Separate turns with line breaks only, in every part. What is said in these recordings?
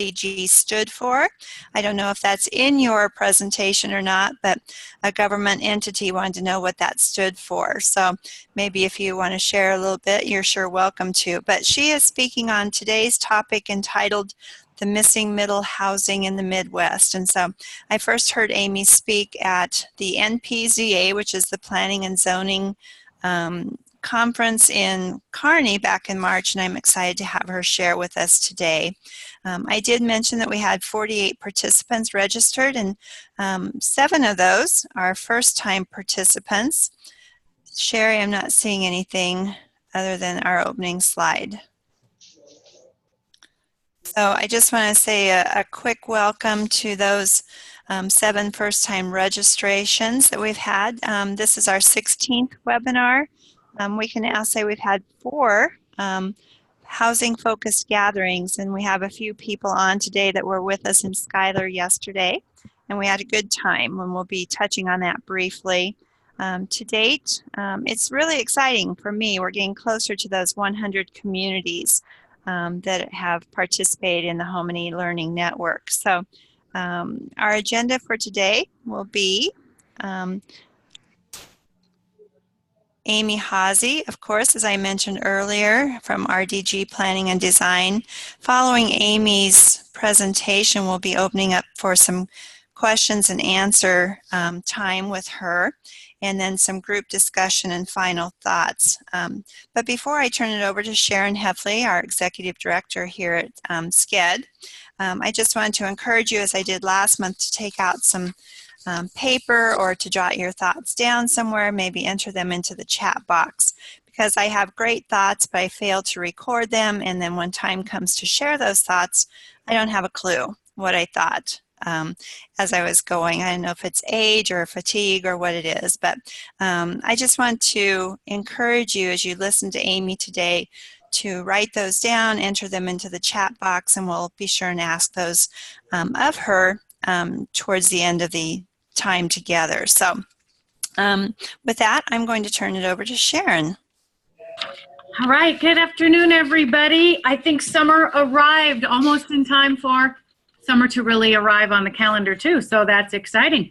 RDG stood for. I don't know if that's in your presentation or not, but a government entity wanted to know what that stood for. So maybe if you want to share a little bit, you're sure welcome to. But she is speaking on today's topic entitled The Missing Middle Housing in the Midwest. And so I first heard Amy speak at the NPZA, which is the Planning and Zoning conference in Kearney back in March, and I'm excited to have her share with us today. I did mention that we had 48 participants registered, and 7 of those are first-time participants. Sherry, I'm not seeing anything other than our opening slide. So I just want to say a quick welcome to those 7 first-time registrations that we've had. This is our 16th webinar. We can now say we've had 4 housing-focused gatherings, and we have a few people on today that were with us in Schuyler yesterday, and we had a good time, and we'll be touching on that briefly. To date, it's really exciting for me. We're getting closer to those 100 communities that have participated in the HomeNE Learning Network. So our agenda for today will be Amy Haase, of course, as I mentioned earlier, from RDG Planning and Design. Following Amy's presentation, we'll be opening up for some questions and answer time with her, and then some group discussion and final thoughts. But before I turn it over to Sharon Heffley, our Executive Director here at SCED, I just wanted to encourage you, as I did last month, to take out some paper or to jot your thoughts down somewhere, maybe enter them into the chat box, because I have great thoughts, but I fail to record them, and then when time comes to share those thoughts, I don't have a clue what I thought as I was going. I don't know if it's age or fatigue or what it is, but I just want to encourage you as you listen to Amy today to write those down, enter them into the chat box, and we'll be sure and ask those of her towards the end of the time together. So with that, I'm going to turn it over to Sharon.
All right, good afternoon, everybody. I think summer arrived almost in time for summer to really arrive on the calendar too, so that's exciting.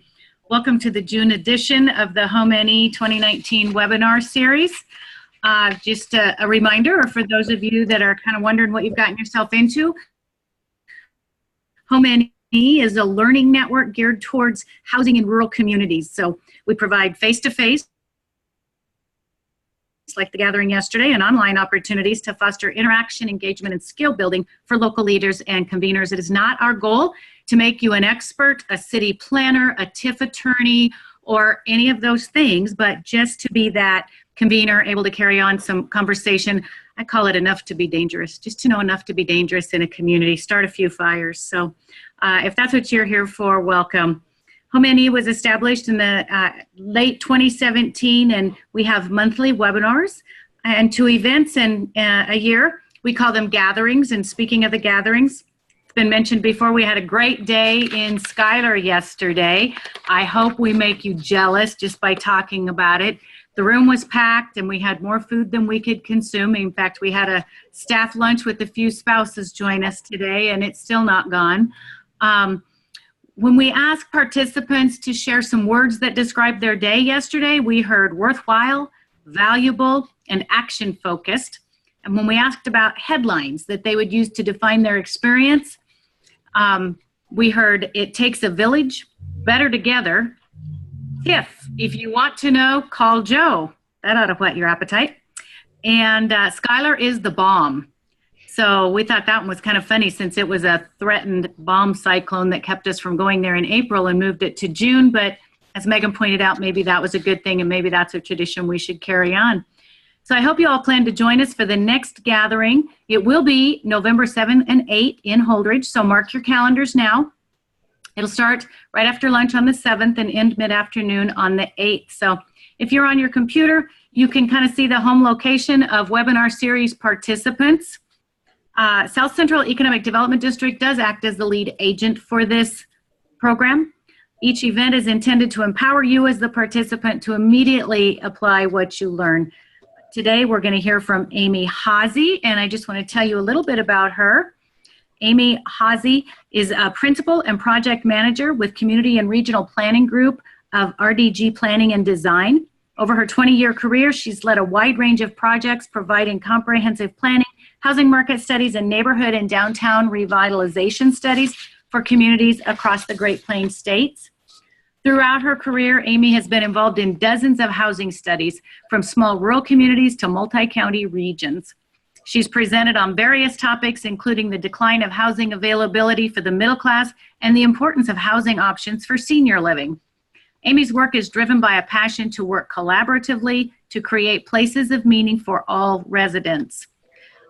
Welcome to the June edition of the HomeNE 2019 webinar series. Just a reminder, or for those of you that are kind of wondering what you've gotten yourself into, HomeNE is a learning network geared towards housing in rural communities. So we provide face-to-face, like the gathering yesterday, and online opportunities to foster interaction, engagement, and skill building for local leaders and conveners. It is not our goal to make you an expert, a city planner, a TIF attorney, or any of those things, but just to be that convener, able to carry on some conversation. I call it enough to be dangerous, just to know enough to be dangerous in a community, start a few fires. So if that's what you're here for, welcome. HomeNE was established in the late 2017, and we have monthly webinars and 2 events in a year. We call them gatherings, and speaking of the gatherings, it's been mentioned before, we had a great day in Schuyler yesterday. I hope we make you jealous just by talking about it. The room was packed, and we had more food than we could consume. In fact, we had a staff lunch with a few spouses join us today, and it's still not gone. When we asked participants to share some words that described their day yesterday, we heard worthwhile, valuable, and action-focused. And when we asked about headlines that they would use to define their experience, we heard it takes a village, better together. If you want to know, call Joe. That ought to whet your appetite. And Schuyler is the bomb. So we thought that one was kind of funny, since it was a threatened bomb cyclone that kept us from going there in April and moved it to June. But as Megan pointed out, maybe that was a good thing, and maybe that's a tradition we should carry on. So I hope you all plan to join us for the next gathering. It will be November 7th and 8th in Holdridge, so mark your calendars now. It'll start right after lunch on the 7th and end mid-afternoon on the 8th. So if you're on your computer, you can kind of see the home location of webinar series participants. South Central Economic Development District does act as the lead agent for this program. Each event is intended to empower you as the participant to immediately apply what you learn. Today we're going to hear from Amy Haase, and I just want to tell you a little bit about her. Amy Hazy is a principal and project manager with Community and Regional Planning Group of RDG Planning and Design. Over her 20-year career, she's led a wide range of projects providing comprehensive planning, housing market studies, and neighborhood and downtown revitalization studies for communities across the Great Plains states. Throughout her career, Amy has been involved in dozens of housing studies, from small rural communities to multi-county regions. She's presented on various topics, including the decline of housing availability for the middle class and the importance of housing options for senior living. Amy's work is driven by a passion to work collaboratively to create places of meaning for all residents.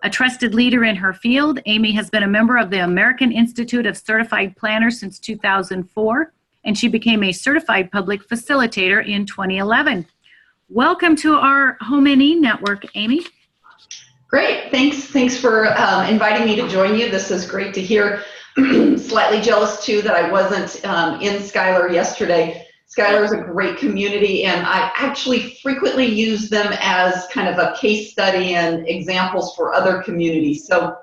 A trusted leader in her field, Amy has been a member of the American Institute of Certified Planners since 2004, and she became a certified public facilitator in 2011. Welcome to our HomeNE network, Amy.
Great, thanks for inviting me to join you. This is great to hear. Slightly jealous too that I wasn't in Schuyler yesterday. Schuyler is a great community, and I actually frequently use them as kind of a case study and examples for other communities. So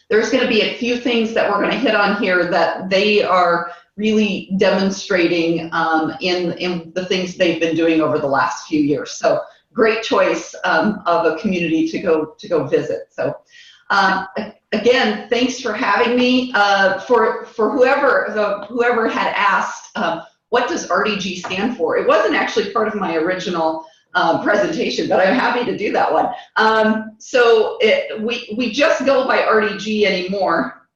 there's going to be a few things that we're going to hit on here that they are really demonstrating in the things they've been doing over the last few years. So great choice of a community to go visit. So again, thanks for having me. For whoever had asked, what does RDG stand for? It wasn't actually part of my original presentation, but I'm happy to do that one. So we just go by RDG anymore.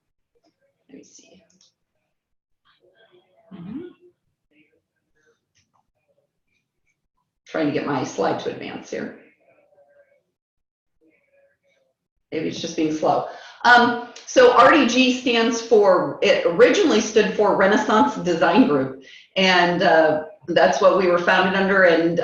Let me see. Trying to get my slide to advance here. Maybe it's just being slow. So RDG stands for, it originally stood for Renaissance Design Group. And that's what we were founded under and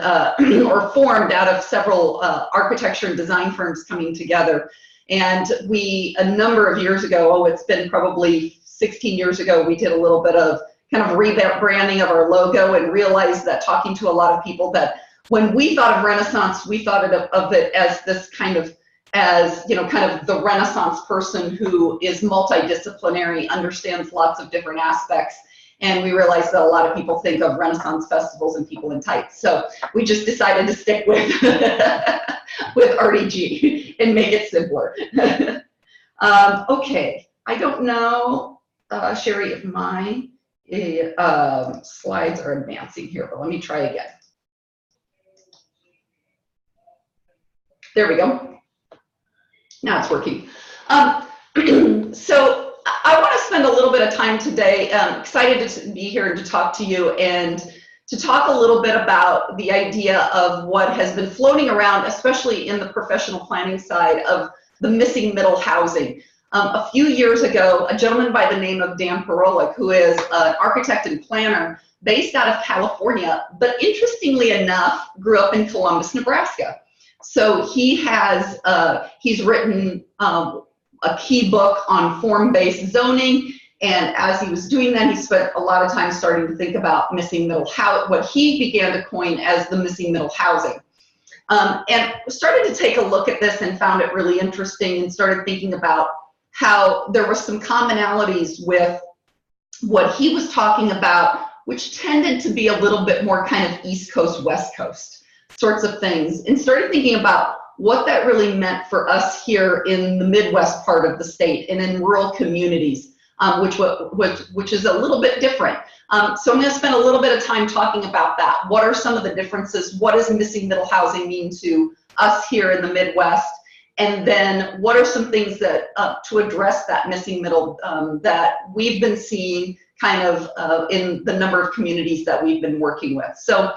or formed out of several architecture and design firms coming together. And we, a number of years ago, it's been probably 16 years ago, we did a little bit of kind of rebranding of our logo and realized that talking to a lot of people that when we thought of Renaissance, we thought of it as this kind of, kind of the Renaissance person who is multidisciplinary, understands lots of different aspects. And we realized that a lot of people think of Renaissance festivals and people in tights. So we just decided to stick with, with RDG and make it simpler. Okay, I don't know, Sherry, if my slides are advancing here, but let me try again. There we go. Now it's working. So I want to spend a little bit of time today, excited to be here and to talk to you and to talk a little bit about the idea of what has been floating around, especially in the professional planning side, of the missing middle housing. A few years ago, a gentleman by the name of Dan Perolik, who is an architect and planner based out of California, but interestingly enough, grew up in Columbus, Nebraska. So he has, he's written a key book on form-based zoning, and as he was doing that, he spent a lot of time starting to think about missing middle housing, what he began to coin as the missing middle housing. And started to take a look at this and found it really interesting and started thinking about how there were some commonalities with what he was talking about, which tended to be a little bit more kind of East Coast, West Coast sorts of things, and started thinking about what that really meant for us here in the Midwest part of the state and in rural communities, which is a little bit different. So I'm going to spend a little bit of time talking about that. What are some of the differences? What does missing middle housing mean to us here in the Midwest? And then what are some things that to address that missing middle that we've been seeing kind of in the number of communities that we've been working with. So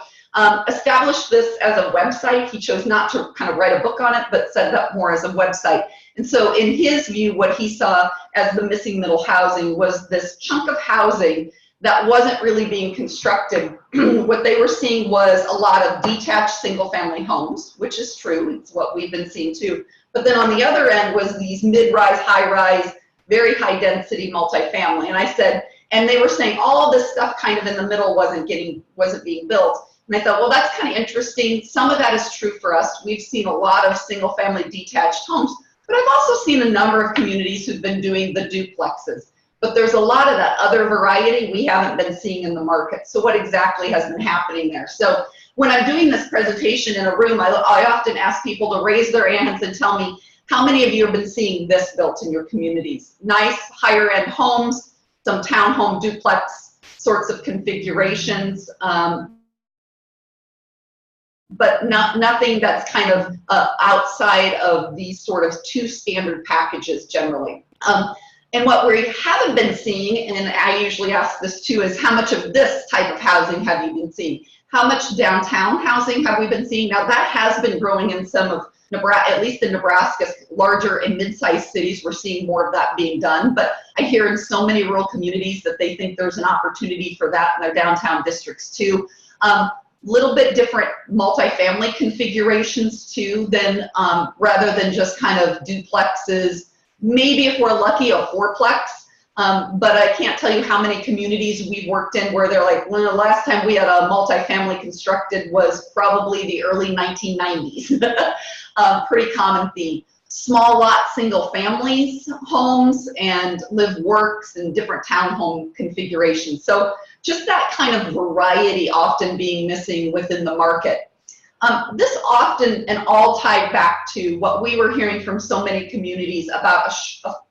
established this as a website. He chose not to kind of write a book on it, but set it up more as a website. And so in his view, what he saw as the missing middle housing was this chunk of housing that wasn't really being constructed. What they were seeing was a lot of detached single family homes, which is true. It's what we've been seeing too. But then on the other end was these mid-rise, high-rise, very high density multifamily. And I said, and they were saying all this stuff kind of in the middle wasn't being built. And I thought, well, that's kind of interesting. Some of that is true for us. We've seen a lot of single family detached homes, But I've also seen a number of communities who've been doing the duplexes. But there's a lot of that other variety we haven't been seeing in the market. So what exactly has been happening there? So when I'm doing this presentation in a room, I often ask people to raise their hands and tell me, how many of you have been seeing this built in your communities? Nice higher end homes, some townhome duplex sorts of configurations, but nothing that's kind of outside of these sort of two standard packages generally. And what we haven't been seeing, and I usually ask this too, is how much of this type of housing have you been seeing? How much downtown housing have we been seeing? Now that has been growing in some of Nebraska, at least in Nebraska, larger and mid-sized cities, we're seeing more of that being done. But I hear in so many rural communities that they think there's an opportunity for that in their downtown districts too. Little bit different multifamily configurations too, than rather than just kind of duplexes. Maybe if we're lucky, a fourplex. But I can't tell you how many communities we've worked in where they're like, well, the last time we had a multifamily constructed was probably the early 1990s. Pretty common theme. Small lot single families homes and live works and different townhome configurations. So just that kind of variety often being missing within the market. This often and all tied back to what we were hearing from so many communities about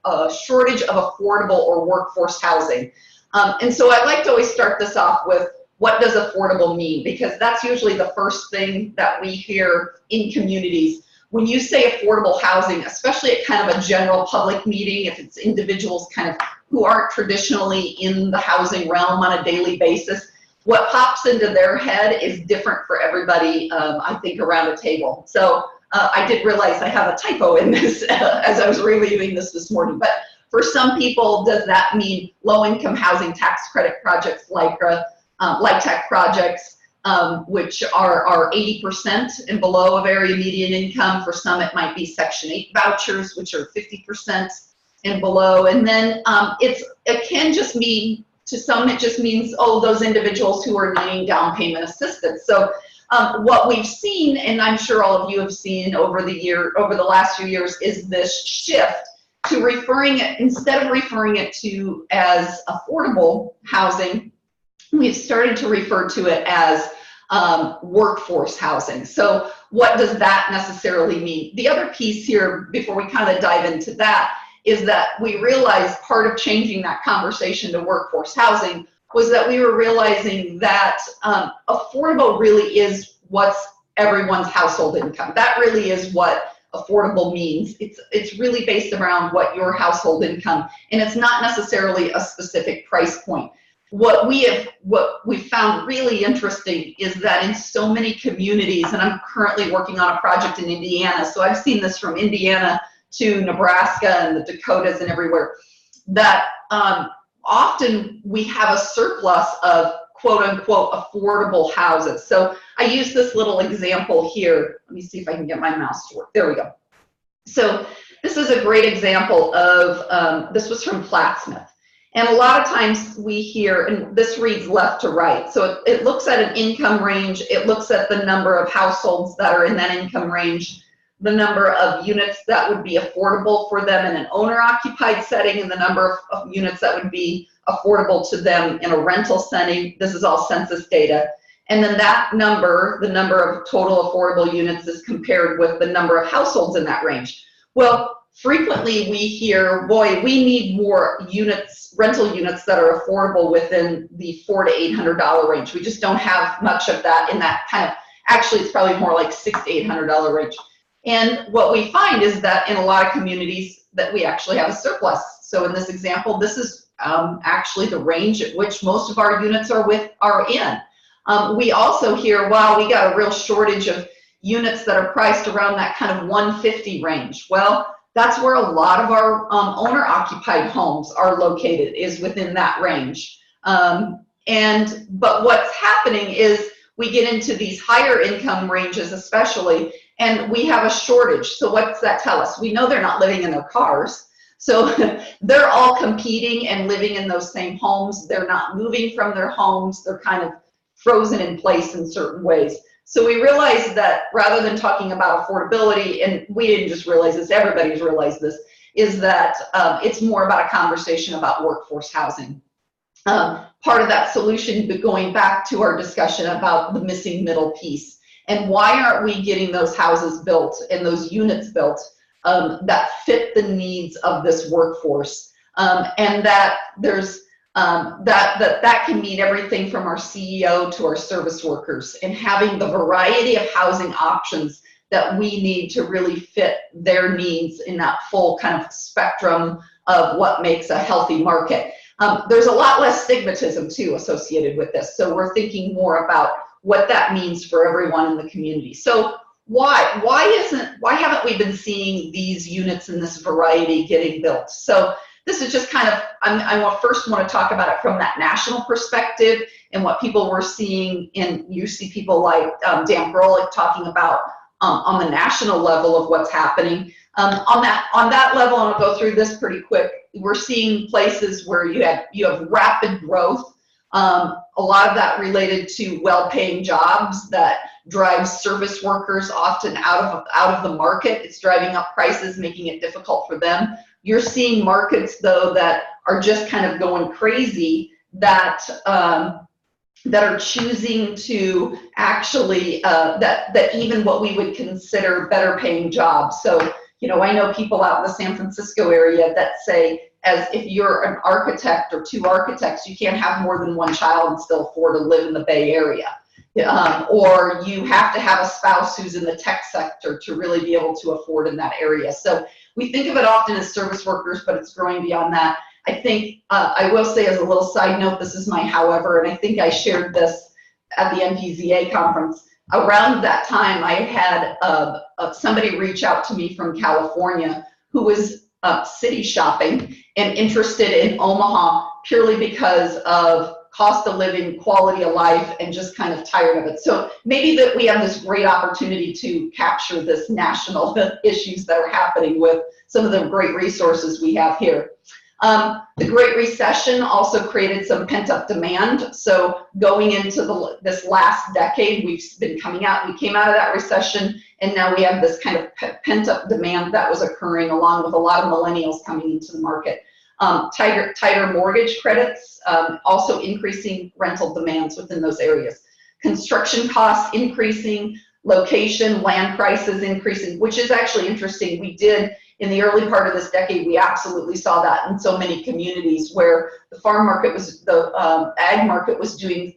a shortage of affordable or workforce housing. And so I'd like to always start this off with, what does affordable mean? Because that's usually the first thing that we hear in communities. When you say affordable housing, especially at kind of a general public meeting, if it's individuals kind of who aren't traditionally in the housing realm on a daily basis, what pops into their head is different for everybody, I think, around a table. So I did realize I have a typo in this as I was reviewing this morning. But for some people, does that mean low-income housing tax credit projects like tech projects, which are 80% and below of area median income? For some, it might be Section 8 vouchers, which are 50% and below. And then it can just mean, to some, it just means, oh, those individuals who are needing down payment assistance. So what we've seen, and I'm sure all of you have seen over the last few years, is this shift to referring it, instead of referring it to as affordable housing, we've started to refer to it as workforce housing. So what does that necessarily mean? The other piece here, before we kind of dive into that, is that we realized part of changing that conversation to workforce housing was that we were realizing that affordable really is what's everyone's household income. That really is what affordable means. It's really based around what your household income, and it's not necessarily a specific price point. What we found really interesting is that in so many communities, and I'm currently working on a project in Indiana, so I've seen this from Indiana to Nebraska and the Dakotas and everywhere, that often we have a surplus of quote unquote affordable houses. So I use this little example here. Let me see if I can get my mouse to work. There we go. So this is a great example of, this was from Plattsmouth. And a lot of times we hear, and this reads left to right, so it looks at an income range, it looks at the number of households that are in that income range, the number of units that would be affordable for them in an owner-occupied setting, and the number of units that would be affordable to them in a rental setting. This is all census data. And then that number, the number of total affordable units, is compared with the number of households in that range. Well, frequently we hear, boy, we need more units, rental units that are affordable within the $400 to $800 range. We just don't have much of that in that kind of, actually it's probably more like $600 to $800 range. And what we find is that in a lot of communities that we actually have a surplus. So in this example, this is actually the range at which most of our units are in. We also hear, wow, we got a real shortage of units that are priced around that kind of 150 range. Well, that's where a lot of our owner-occupied homes are located, is within that range. But what's happening is we get into these higher income ranges especially, and we have a shortage. So what's that tell us? We know they're not living in their cars. So they're all competing and living in those same homes. They're not moving from their homes. They're kind of frozen in place in certain ways. So we realized that rather than talking about affordability, and we didn't just realize this, everybody's realized this, is that it's more about a conversation about workforce housing. Part of that solution, but going back to our discussion about the missing middle piece, and why aren't we getting those houses built and those units built that fit the needs of this workforce, and that there's that can mean everything from our CEO to our service workers, and having the variety of housing options that we need to really fit their needs in that full kind of spectrum of what makes a healthy market. There's a lot less stigmatism too associated with this, so we're thinking more about what that means for everyone in the community. So why haven't we been seeing these units in this variety getting built? So this is just kind of, first want to talk about it from that national perspective and what people were seeing, and you see people like Dan Grolich talking about on the national level of what's happening. On that level, and I'll go through this pretty quick, we're seeing places where you have rapid growth. A lot of that related to well-paying jobs that drives service workers often out of the market. It's driving up prices, making it difficult for them. You're seeing markets though that are just kind of going crazy, that are choosing to actually that even what we would consider better paying jobs. So, you know, I know people out in the San Francisco area that say, as if you're an architect or two architects, you can't have more than one child and still afford to live in the Bay Area. Or you have to have a spouse who's in the tech sector to really be able to afford in that area. So we think of it often as service workers, but it's growing beyond that. I think, I will say as a little side note, this is my however, and I think I shared this at the NPZA conference. Around that time, I had somebody reach out to me from California who was city shopping and interested in Omaha purely because of cost of living, quality of life, and just kind of tired of it. So maybe that we have this great opportunity to capture this national issues that are happening with some of the great resources we have here. The Great Recession also created some pent-up demand. So going into this last decade, we came out of that recession, and now we have this kind of pent-up demand that was occurring along with a lot of millennials coming into the market. Tighter mortgage credits, also increasing rental demands within those areas. Construction costs increasing, location, land prices increasing, which is actually interesting. We did, in the early part of this decade, we absolutely saw that in so many communities where the farm market was, the ag market was doing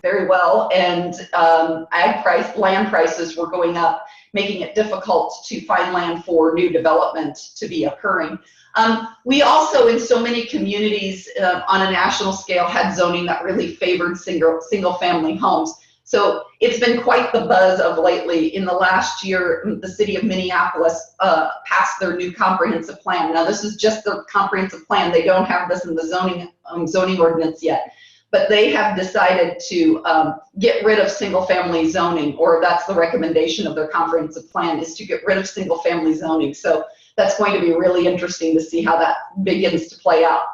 very well, and land prices were going up, making it difficult to find land for new development to be occurring. We also, in so many communities on a national scale, had zoning that really favored single-family homes. So it's been quite the buzz of lately. In the last year, the city of Minneapolis passed their new comprehensive plan. Now, this is just their comprehensive plan. They don't have this in the zoning ordinance yet. But they have decided to get rid of single-family zoning, or that's the recommendation of their comprehensive plan, is to get rid of single-family zoning. So that's going to be really interesting to see how that begins to play out.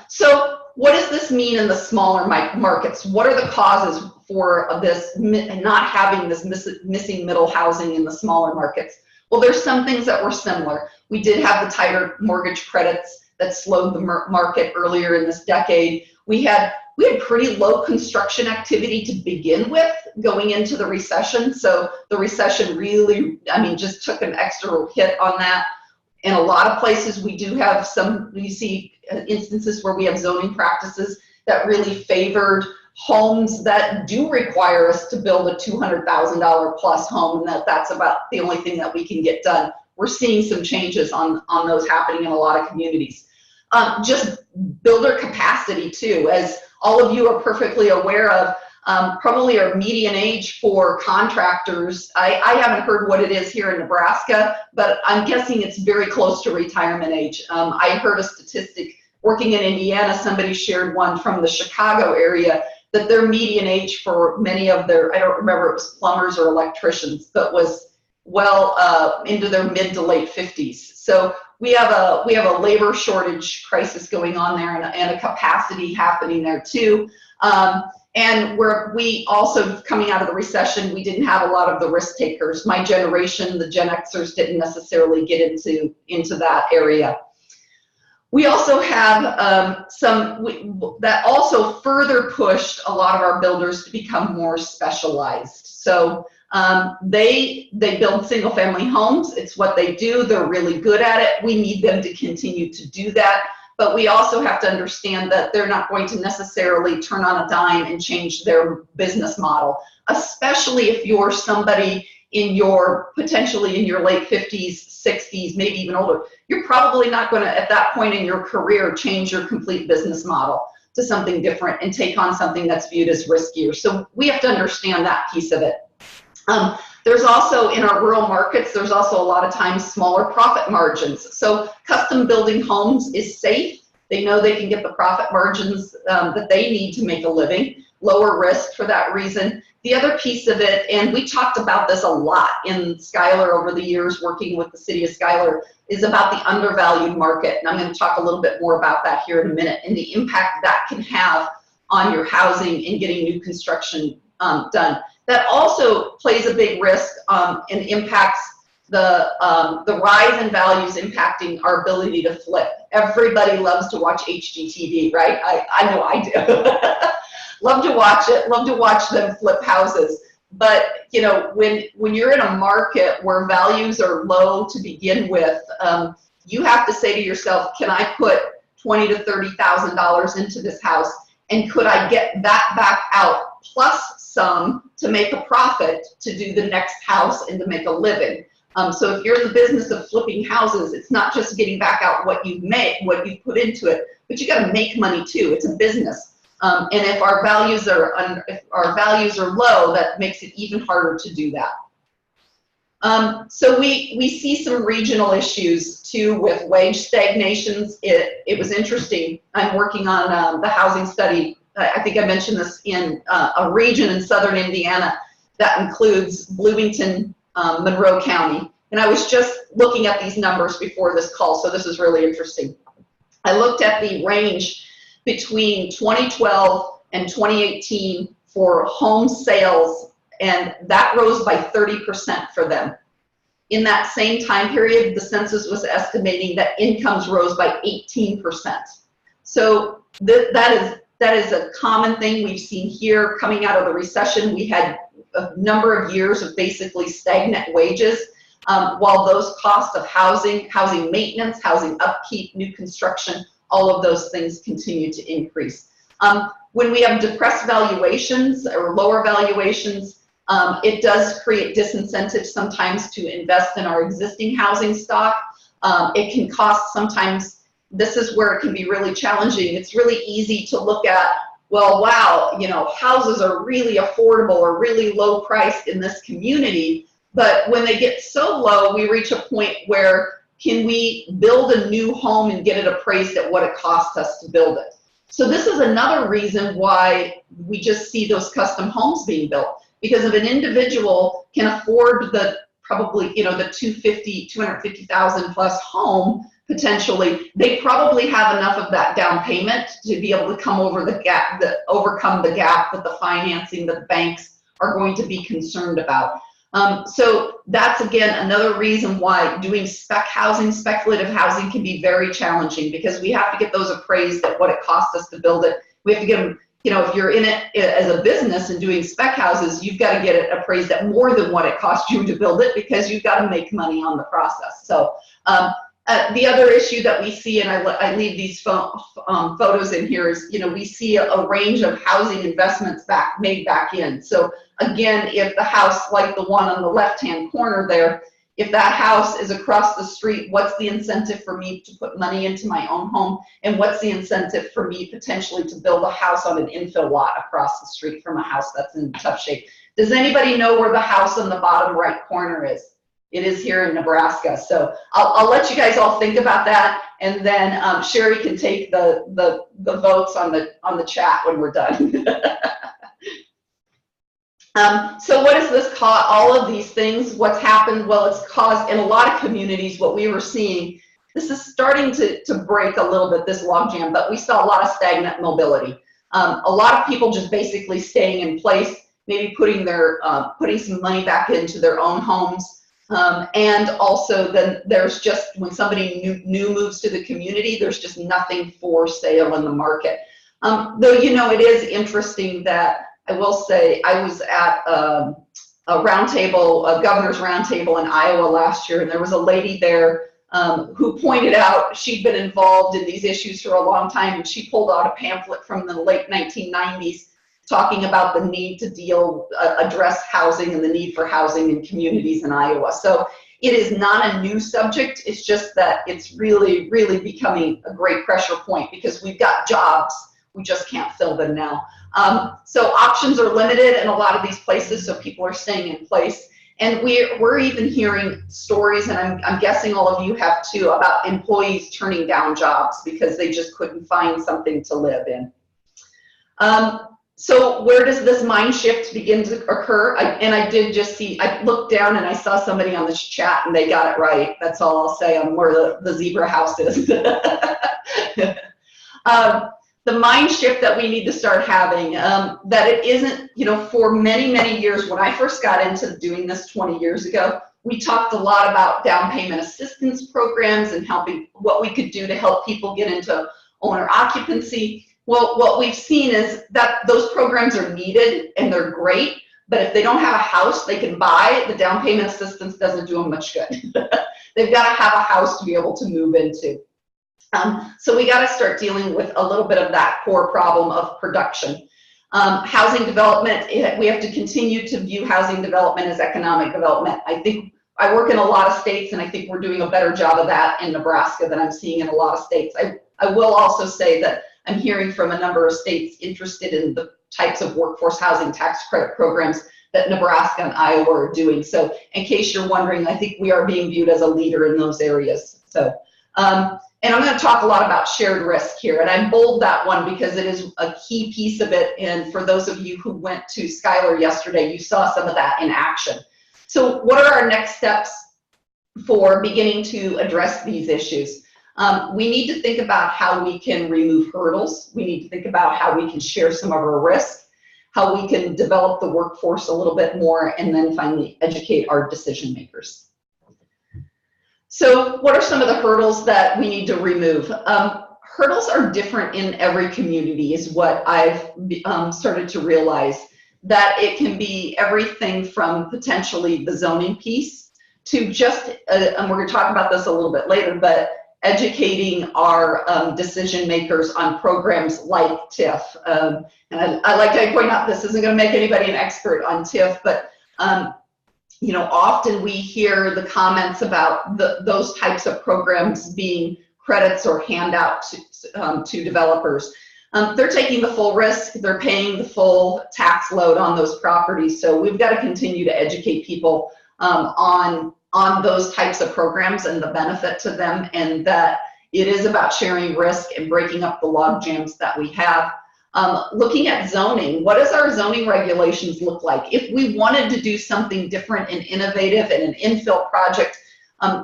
So what does this mean in the smaller markets? What are the causes for this not having this missing middle housing in the smaller markets? Well, there's some things that were similar. We did have the tighter mortgage credits that slowed the market earlier in this decade. We had pretty low construction activity to begin with going into the recession. So the recession really, just took an extra hit on that. In a lot of places, we do have we see instances where we have zoning practices that really favored homes that do require us to build a $200,000 plus home, and that's about the only thing that we can get done. We're seeing some changes on those happening in a lot of communities. Just builder capacity too, as all of you are perfectly aware of. Probably our median age for contractors, I haven't heard what it is here in Nebraska, but I'm guessing it's very close to retirement age. I heard a statistic working in Indiana, somebody shared one from the Chicago area, that their median age for many of their, I don't remember if it was plumbers or electricians, but was well into their mid to late 50s. So we have a labor shortage crisis going on there, and a capacity happening there too. And we also, coming out of the recession, we didn't have a lot of the risk takers. My generation, the Gen Xers, didn't necessarily get into that area. We also have that also further pushed a lot of our builders to become more specialized. So they build single family homes. It's what they do. They're really good at it. We need them to continue to do that. But we also have to understand that they're not going to necessarily turn on a dime and change their business model, especially if you're somebody potentially in your late 50s, 60s, maybe even older. You're probably not going to, at that point in your career, change your complete business model to something different and take on something that's viewed as riskier. So we have to understand that piece of it. There's also, in our rural markets, there's also a lot of times smaller profit margins. So custom building homes is safe. They know they can get the profit margins that they need to make a living, lower risk for that reason. The other piece of it, and we talked about this a lot in Schuyler over the years working with the city of Schuyler, is about the undervalued market. And I'm going to talk a little bit more about that here in a minute and the impact that can have on your housing and getting new construction done. That also plays a big risk and impacts the rise in values impacting our ability to flip. Everybody loves to watch HGTV, right? I know I do. Love to watch it, love to watch them flip houses. But you know, when you're in a market where values are low to begin with, you have to say to yourself, can I put $20,000 to $30,000 into this house, and could I get that back out plus some to make a profit to do the next house and to make a living? So if you're in the business of flipping houses, it's not just getting back out what you've made, what you put into it, but you got to make money too. It's a business. And if our values are low, that makes it even harder to do that. So we see some regional issues too with wage stagnations. It was interesting. I'm working on the housing study. I think I mentioned this in a region in southern Indiana that includes Bloomington, Monroe County. And I was just looking at these numbers before this call, so this is really interesting. I looked at the range between 2012 and 2018 for home sales, and that rose by 30% for them. In that same time period, the census was estimating that incomes rose by 18%. So that is a common thing we've seen here coming out of the recession. We had a number of years of basically stagnant wages, while those costs of housing maintenance, housing upkeep, new construction, all of those things continue to increase. When we have depressed valuations or lower valuations, it does create disincentives sometimes to invest in our existing housing stock. It can cost sometimes, this is where it can be really challenging. It's really easy to look at, well, wow, you know, houses are really affordable or really low priced in this community. But when they get so low, we reach a point where can we build a new home and get it appraised at what it costs us to build it? So this is another reason why we just see those custom homes being built, because if an individual can afford the probably, you know, the $250,000 plus home, potentially, they probably have enough of that down payment to be able to come over the gap, overcome the gap that the financing that the banks are going to be concerned about. So that's, again, another reason why doing spec housing, speculative housing, can be very challenging, because we have to get those appraised at what it costs us to build it. We have to get them, you know, if you're in it as a business and doing spec houses, you've got to get it appraised at more than what it costs you to build it, because you've got to make money on the process. So the other issue that we see, and I leave these photos in here, is, you know, we see a range of housing investments made back in. So again, if the house, like the one on the left-hand corner there, if that house is across the street, what's the incentive for me to put money into my own home? And what's the incentive for me potentially to build a house on an infill lot across the street from a house that's in tough shape? Does anybody know where the house on the bottom right corner is? It is here in Nebraska. So I'll let you guys all think about that, and then Sherry can take the votes on the chat when we're done. So what does this cause? All of these things, what's happened? Well, it's caused, in a lot of communities, what we were seeing, this is starting to break a little bit, this logjam, but we saw a lot of stagnant mobility. A lot of people just basically staying in place, maybe putting some money back into their own homes. And also then there's just, when somebody new moves to the community, there's just nothing for sale in the market. Though, you know, it is interesting that I will say I was at a roundtable, a governor's roundtable in Iowa last year, and there was a lady there who pointed out she'd been involved in these issues for a long time, and she pulled out a pamphlet from the late 1990s talking about the need to address housing and the need for housing in communities in Iowa. So it is not a new subject. It's just that it's really, really becoming a great pressure point because we've got jobs. We just can't fill them now. So options are limited in a lot of these places, so people are staying in place. And we're even hearing stories, and I'm guessing all of you have too, about employees turning down jobs because they just couldn't find something to live in. So where does this mind shift begin to occur? I did just see, I looked down and I saw somebody on this chat and they got it right. That's all I'll say on where the zebra house is. The mind shift that we need to start having, that it isn't, you know, for many, many years, when I first got into doing this 20 years ago, we talked a lot about down payment assistance programs and what we could do to help people get into owner occupancy. Well, what we've seen is that those programs are needed and they're great, but if they don't have a house they can buy, the down payment assistance doesn't do them much good. They've got to have a house to be able to move into. So we got to start dealing with a little bit of that core problem of production. Housing development, we have to continue to view housing development as economic development. I think I work in a lot of states, and I think we're doing a better job of that in Nebraska than I'm seeing in a lot of states. I will also say that I'm hearing from a number of states interested in the types of workforce housing tax credit programs that Nebraska and Iowa are doing. So in case you're wondering, I think we are being viewed as a leader in those areas. So, and I'm going to talk a lot about shared risk here, and I bold that one because it is a key piece of it. And for those of you who went to Schuyler yesterday, you saw some of that in action. So what are our next steps for beginning to address these issues? We need to think about how we can remove hurdles. We need to think about how we can share some of our risk, how we can develop the workforce a little bit more, and then finally educate our decision makers. So what are some of the hurdles that we need to remove? Hurdles are different in every community is what I've started to realize, that it can be everything from potentially the zoning piece to just, and we're going to talk about this a little bit later, but educating our decision makers on programs like TIF. And I like to point out, this isn't going to make anybody an expert on TIF, but you know, often we hear the comments about those types of programs being credits or handouts to developers. They're taking the full risk, they're paying the full tax load on those properties, so we've got to continue to educate people on those types of programs and the benefit to them, and that it is about sharing risk and breaking up the log jams that we have. Looking at zoning, what does our zoning regulations look like? If we wanted to do something different and innovative in an infill project,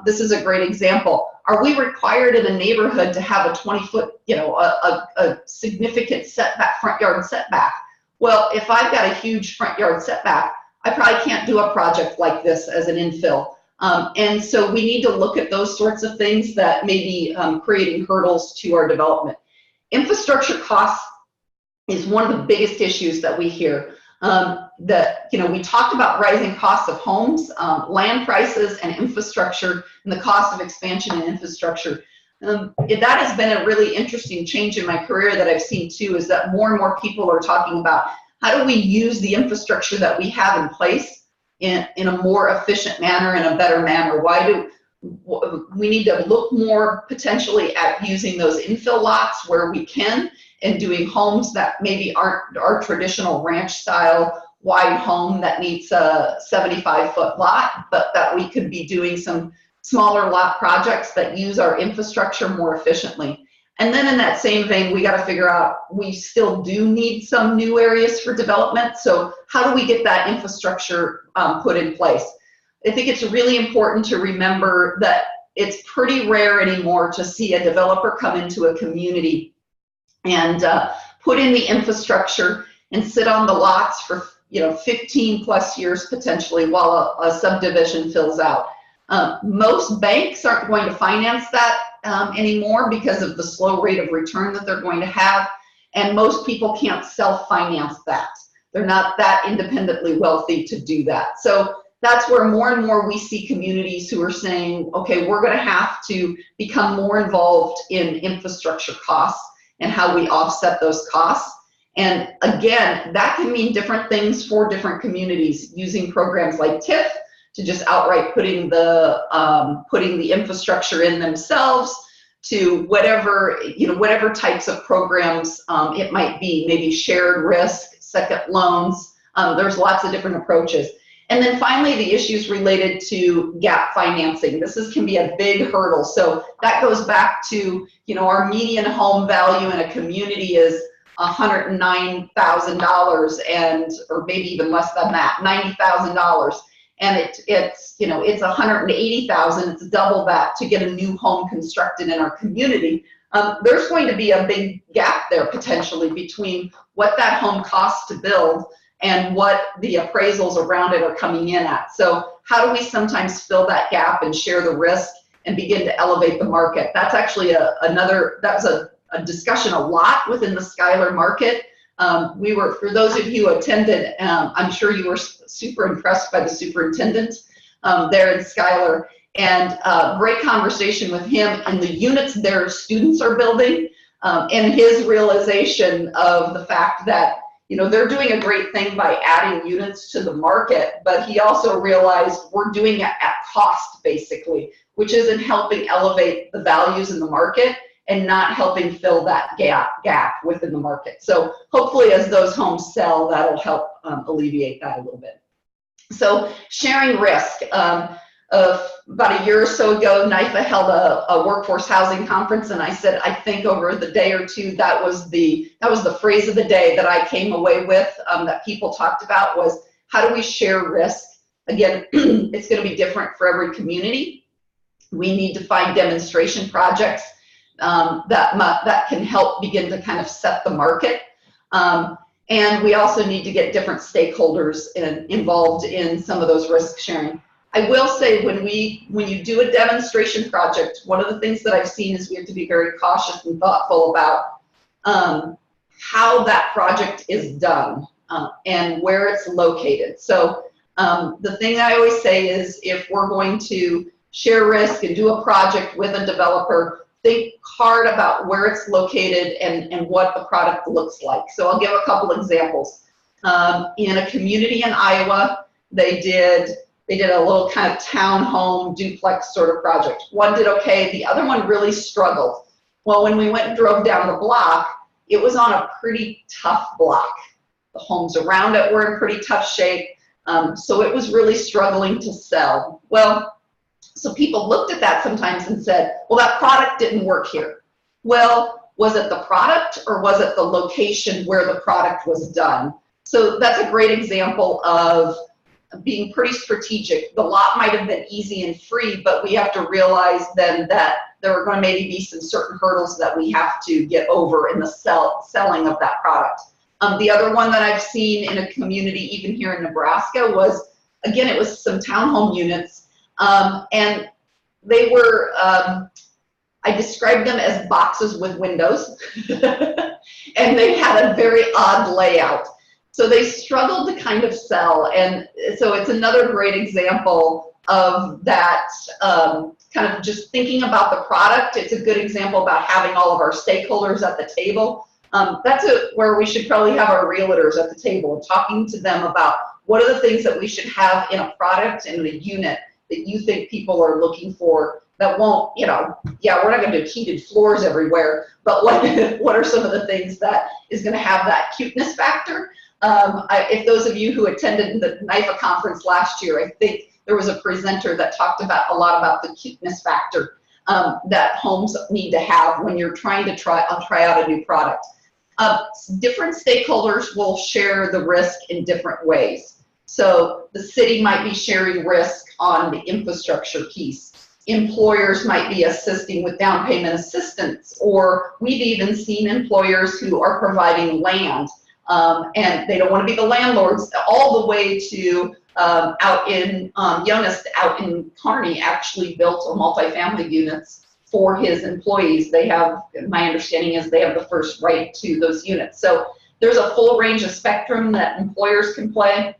this is a great example. Are we required in a neighborhood to have a 20-foot, you know, a significant setback, front yard setback? Well, if I've got a huge front yard setback, I probably can't do a project like this as an infill. And so we need to look at those sorts of things that may be creating hurdles to our development. Infrastructure costs is one of the biggest issues that we hear. You know, we talked about rising costs of homes, land prices, and infrastructure, and the cost of expansion and infrastructure. That has been a really interesting change in my career that I've seen too, is that more and more people are talking about how do we use the infrastructure that we have in place in a more efficient manner and a better manner. Why do we need to look more potentially at using those infill lots where we can, and doing homes that maybe aren't our traditional ranch style wide home that needs a 75-foot lot, but that we could be doing some smaller lot projects that use our infrastructure more efficiently. And then in that same vein, we got to figure out, we still do need some new areas for development. So how do we get that infrastructure put in place? I think it's really important to remember that it's pretty rare anymore to see a developer come into a community and put in the infrastructure, and sit on the lots for 15 plus years potentially while a subdivision fills out. Most banks aren't going to finance that anymore because of the slow rate of return that they're going to have, and most people can't self-finance that. They're not that independently wealthy to do that. So that's where more and more we see communities who are saying, okay, we're going to have to become more involved in infrastructure costs and how we offset those costs. And again, that can mean different things for different communities, using programs like TIF to just outright putting the infrastructure in themselves, to whatever types of programs it might be, maybe shared risk, second loans. There's lots of different approaches. And then finally, the issues related to gap financing. This can be a big hurdle. So that goes back to, our median home value in a community is $109,000, or maybe even less than that, $90,000. And it's $180,000. It's double that to get a new home constructed in our community. There's going to be a big gap there potentially between what that home costs to build and what the appraisals around it are coming in at. So how do we sometimes fill that gap and share the risk and begin to elevate the market? That's actually that's a discussion a lot within the Schuyler market. For those of you who attended, I'm sure you were super impressed by the superintendent there in Schuyler, and great conversation with him and the units their students are building, and his realization of the fact that they're doing a great thing by adding units to the market, but he also realized we're doing it at cost basically, which isn't helping elevate the values in the market and not helping fill that gap within the market. So hopefully as those homes sell, that'll help alleviate that a little bit. So sharing risk. About a year or so ago, NYFA held a workforce housing conference, and I said, I think over the day or two, that was the phrase of the day that I came away with, that people talked about, was how do we share risk? Again, it's going to be different for every community. We need to find demonstration projects that can help begin to kind of set the market. And we also need to get different stakeholders involved in some of those risk sharing. I will say when you do a demonstration project, one of the things that I've seen is we have to be very cautious and thoughtful about how that project is done and where it's located. So the thing I always say is if we're going to share risk and do a project with a developer, think hard about where it's located and what the product looks like. So I'll give a couple examples. In a community in Iowa, they did a little kind of townhome duplex sort of project. One did okay, the other one really struggled. Well, when we went and drove down the block, it was on a pretty tough block. The homes around it were in pretty tough shape, so it was really struggling to sell. Well, so people looked at that sometimes and said, well, that product didn't work here. Well, was it the product or was it the location where the product was done? So that's a great example of being pretty strategic. The lot might have been easy and free, but we have to realize then that there are going to maybe be some certain hurdles that we have to get over in the selling of that product. The other one that I've seen in a community, even here in Nebraska, was, again, it was some townhome units, and they were, I described them as boxes with windows, and they had a very odd layout. So they struggled to kind of sell, and so it's another great example of that, kind of just thinking about the product. It's a good example about having all of our stakeholders at the table. That's where we should probably have our realtors at the table and talking to them about what are the things that we should have in a product and in a unit that you think people are looking for that won't, yeah, we're not going to do heated floors everywhere, but what are some of the things that is going to have that cuteness factor? If those of you who attended the NYFA conference last year, I think there was a presenter that talked about a lot about the cuteness factor that homes need to have when you're trying to try out a new product. Different stakeholders will share the risk in different ways. So the city might be sharing risk on the infrastructure piece. employers might be assisting with down payment assistance, or we've even seen employers who are providing land, and they don't want to be the landlords, all the way to out in Jonas, out in Kearney, actually built a multifamily units for his employees. They have, my understanding is they have the first right to those units. So there's a full range of spectrum that employers can play.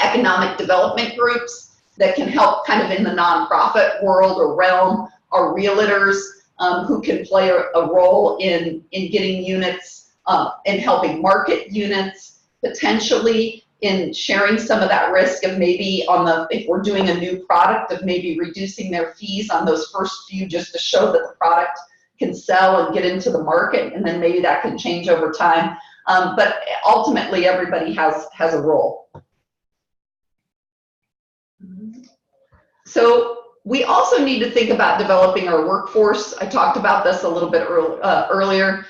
Economic development groups that can help kind of in the nonprofit world or realm, are realtors who can play a role in getting units and helping market units, potentially in sharing some of that risk of maybe if we're doing a new product, of maybe reducing their fees on those first few just to show that the product can sell and get into the market, and then maybe that can change over time. But ultimately, everybody has a role. So we also need to think about developing our workforce. I talked about this a little bit earlier.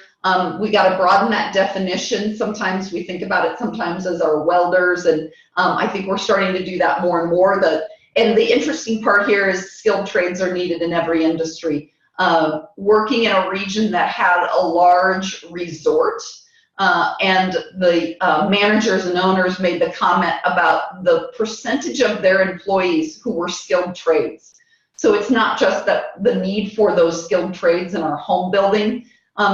We got to broaden that definition. Sometimes we think about it sometimes as our welders, and I think we're starting to do that more and more. And the interesting part here is skilled trades are needed in every industry. Working in a region that had a large resort, and the managers and owners made the comment about the percentage of their employees who were skilled trades. So it's not just that the need for those skilled trades in our home building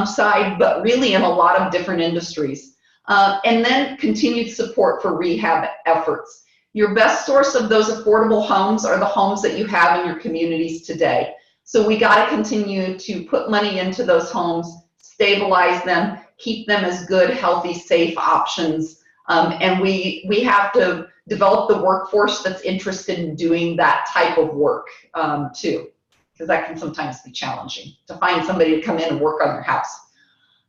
side, but really in a lot of different industries. And then continued support for rehab efforts. Your best source of those affordable homes are the homes that you have in your communities today. So we got to continue to put money into those homes, stabilize them, keep them as good, healthy, safe options. And we have to develop the workforce that's interested in doing that type of work too, because that can sometimes be challenging to find somebody to come in and work on your house.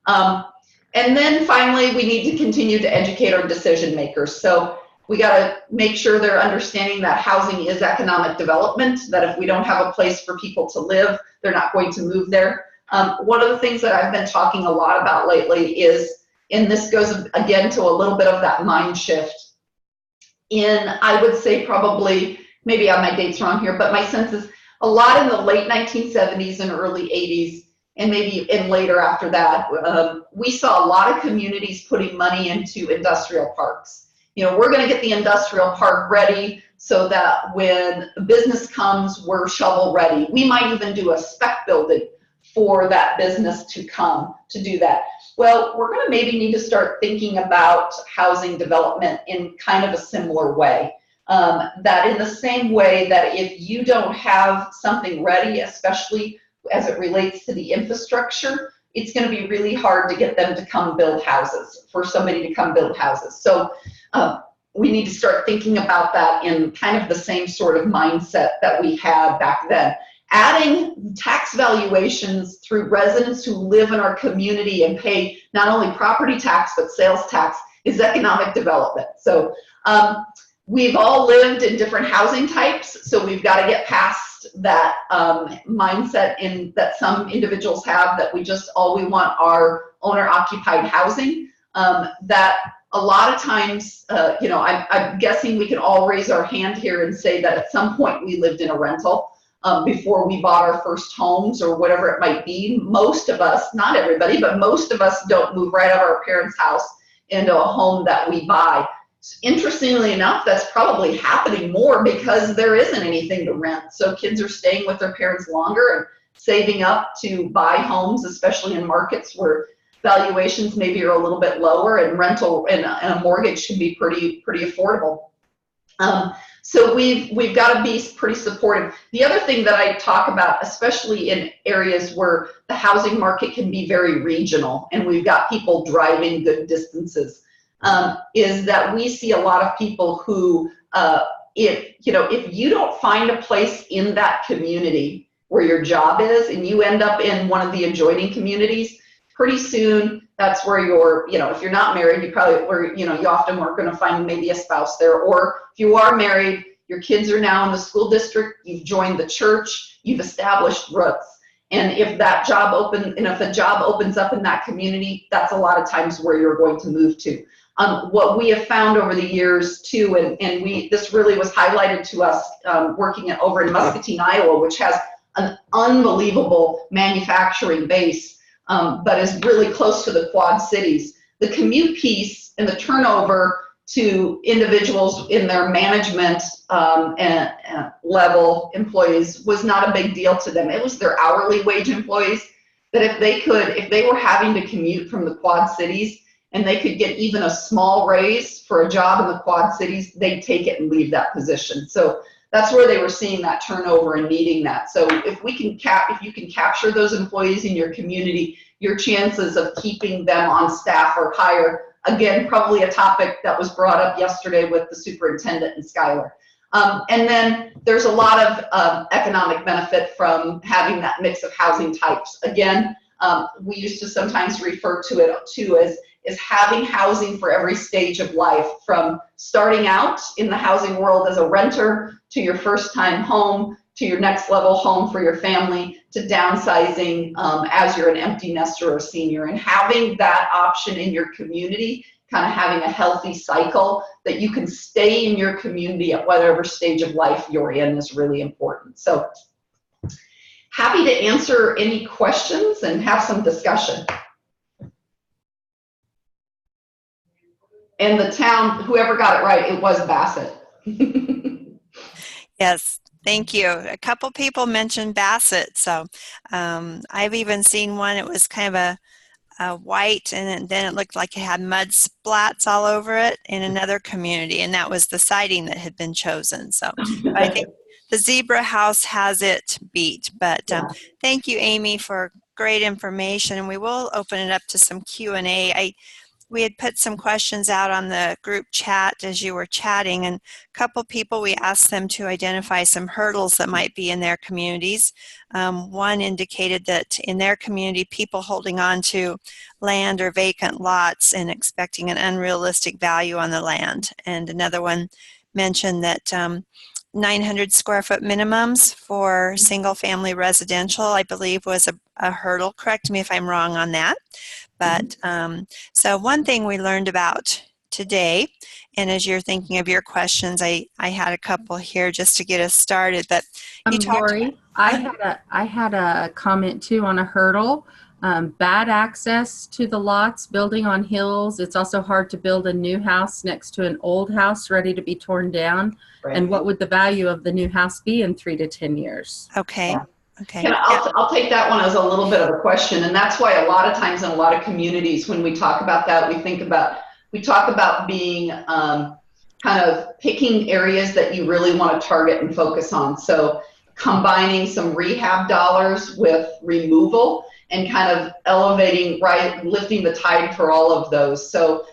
And then finally, we need to continue to educate our decision makers. So we got to make sure they're understanding that housing is economic development, that if we don't have a place for people to live, they're not going to move there. One of the things that I've been talking a lot about lately is, and this goes again to a little bit of that mind shift, I would say probably, maybe I have my dates wrong here, but my sense is a lot in the late 1970s and early 80s, and maybe in later after that, we saw a lot of communities putting money into industrial parks. You know, we're going to get the industrial park ready so that when business comes, we're shovel ready. We might even do a spec building for that business to come to do that. Well, we're going to maybe need to start thinking about housing development in kind of a similar way. That in the same way that if you don't have something ready, especially as it relates to the infrastructure, it's going to be really hard to get them to come build houses, for somebody to come build houses. So we need to start thinking about that in kind of the same sort of mindset that we had back then. Adding tax valuations through residents who live in our community and pay not only property tax but sales tax is economic development. So we've all lived in different housing types, so we've got to get past that mindset that some individuals have, that we want our owner-occupied housing. That a lot of times, you know, I'm guessing we can all raise our hand here and say that at some point we lived in a rental. Before we bought our first homes or whatever it might be. Most of us, not everybody, but most of us don't move right out of our parents' house into a home that we buy. Interestingly enough, that's probably happening more because there isn't anything to rent. So kids are staying with their parents longer and saving up to buy homes, especially in markets where valuations maybe are a little bit lower, and rental and a mortgage can be pretty affordable. So we've got to be pretty supportive. The other thing that I talk about, especially in areas where the housing market can be very regional and we've got people driving good distances, is that we see a lot of people who, if you don't find a place in that community where your job is and you end up in one of the adjoining communities, pretty soon that's where if you're not married, you often are going to find maybe a spouse there. Or if you are married, your kids are now in the school district, you've joined the church, you've established roots. And if that job if a job opens up in that community, that's a lot of times where you're going to move to. What we have found over the years too, and this really was highlighted to us working over in Muscatine, Iowa, which has an unbelievable manufacturing base, but is really close to the Quad Cities. The commute piece and the turnover to individuals in their management level employees was not a big deal to them. It was their hourly wage employees that if they were having to commute from the Quad Cities and they could get even a small raise for a job in the Quad Cities, they'd take it and leave that position. So that's where they were seeing that turnover and needing that. So if you can capture those employees in your community, your chances of keeping them on staff are higher. Again, probably a topic that was brought up yesterday with the superintendent and Skylar. And then there's a lot of economic benefit from having that mix of housing types. Again, we used to sometimes refer to it too as having housing for every stage of life, from starting out in the housing world as a renter to your first time home to your next level home for your family to downsizing as you're an empty nester or senior. And having that option in your community, kind of having a healthy cycle that you can stay in your community at whatever stage of life you're in, is really important. So happy to answer any questions and have some discussion. And the town, whoever got it right, it was Bassett.
Yes, thank you. A couple people mentioned Bassett, so I've even seen one. It was kind of a white, and then it looked like it had mud splats all over it in another community, and that was the siding that had been chosen. So I think the Zebra House has it beat. But thank you, Amy, for great information, and we will open it up to some Q&A. We had put some questions out on the group chat as you were chatting, and a couple people, we asked them to identify some hurdles that might be in their communities. One indicated that in their community, people holding on to land or vacant lots and expecting an unrealistic value on the land. And another one mentioned that 900 square foot minimums for single family residential, I believe, was a hurdle. Correct me if I'm wrong on that. But so one thing we learned about today, and as you're thinking of your questions, I had a couple here just to get us started. But you talked
Lori, I had a comment too on a hurdle. Bad access to the lots, building on hills. It's also hard to build a new house next to an old house ready to be torn down. Right. And what would the value of the new house be in 3 to 10 years?
Okay.
Yeah.
Okay.
I'll take that one as a little bit of a question, and that's why a lot of times in a lot of communities when we talk about that, we talk about being kind of picking areas that you really want to target and focus on. So combining some rehab dollars with removal and kind of elevating, right, lifting the tide for all of those. So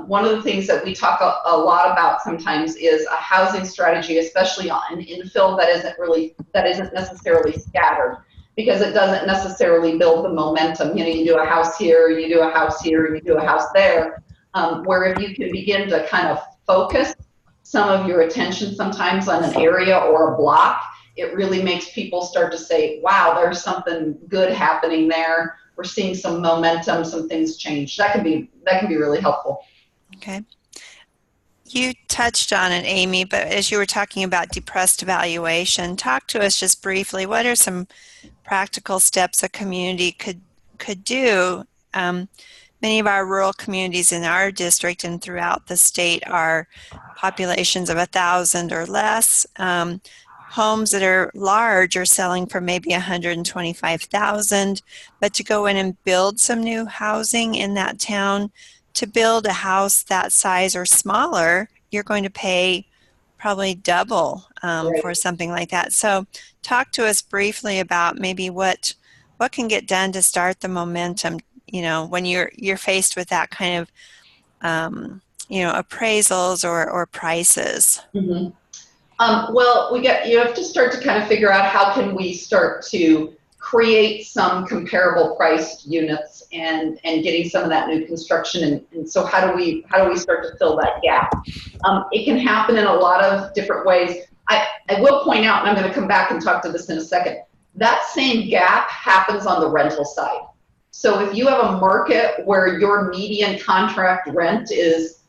one of the things that we talk a lot about sometimes is a housing strategy, especially on an infill that isn't necessarily scattered, because it doesn't necessarily build the momentum. You know, you do a house here, you do a house here, and you do a house there, where if you can begin to kind of focus some of your attention sometimes on an area or a block, it really makes people start to say, wow, there's something good happening there. We're seeing some momentum, some things change. That can be really helpful.
Okay. You touched on it, Amy, but as you were talking about depressed valuation, talk to us just briefly. What are some practical steps a community could do? Many of our rural communities in our district and throughout the state are populations of 1,000 or less. Homes that are large are selling for maybe $125,000, but to go in and build some new housing in that town, to build a house that size or smaller, you're going to pay probably double for something like that. So talk to us briefly about maybe what can get done to start the momentum, you know, when you're faced with that kind of appraisals or prices.
Mm-hmm. Well, you have to start to kind of figure out how can we start to create some comparable priced units and getting some of that new construction. And so how do we start to fill that gap? It can happen in a lot of different ways. I will point out, and I'm going to come back and talk to this in a second, That same gap happens on the rental side. So if you have a market where your median contract rent is